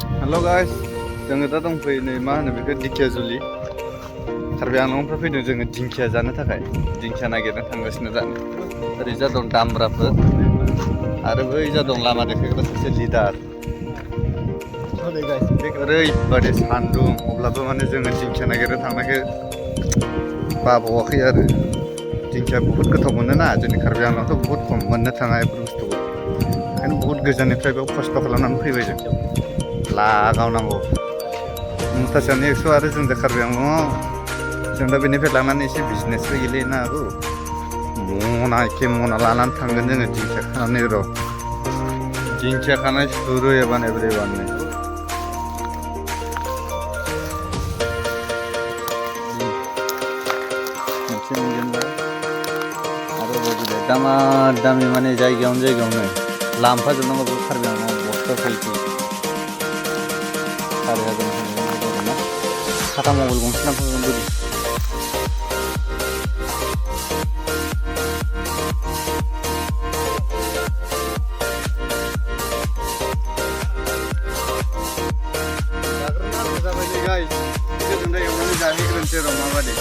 हेल' guys जोङो दा दंफैयो नै मा होनो बेखौ दिखियाजुलि कार्बि आंलंनिफ्राय फैदों जोङो दिंखिया जानो थाखाय दिंखिया नागिरनो थांगासिनो दा ओरैजा दं दामब्राफोर आरो बैजा दं लामा देखायग्रा सासे लिडार ओरैबादि सान्दुं अब्लाबो माने जोङो दिंखिया नागिरनो थांनायखौ बाबावाखै आरो दिंखिया बुहुत गोथाव मोनोना जोंनि कार्बि आंलंआवथ' बुहुत खम मोननो थाङा बेफोर बुस्थुखौ ओंखायनो बुहुत गोजाननिफ्राय बेयाव खस्थ' खालामनानै फैबाय जों लागावनांगौ मुथासेयावनो 100 आरो जों दा कार्बि आंलंआव जों दा बेनिफ्राय लांनानै एसे बिजनेसबो गेलेनो हागौ मना एखे मना लानानै थांगोन जोङो दिंखिया खानानै र' दिंखिया खानाय सुरु एबानो एभ्रिवाननो मोनसे मोनगोनबा आरो बेबायदि दामा दामि माने जायगायावनो लांफाजोबनांगौ बे कार्बि आंलंआव बस्था थाइसे 4,000 ना टाटा मबाइल गंसे लांफागोन बोरि जाग्रोना जाबाय नै गाइस बेखौ जों दा एवनानै जाहैग्रोनोसै र' माबादि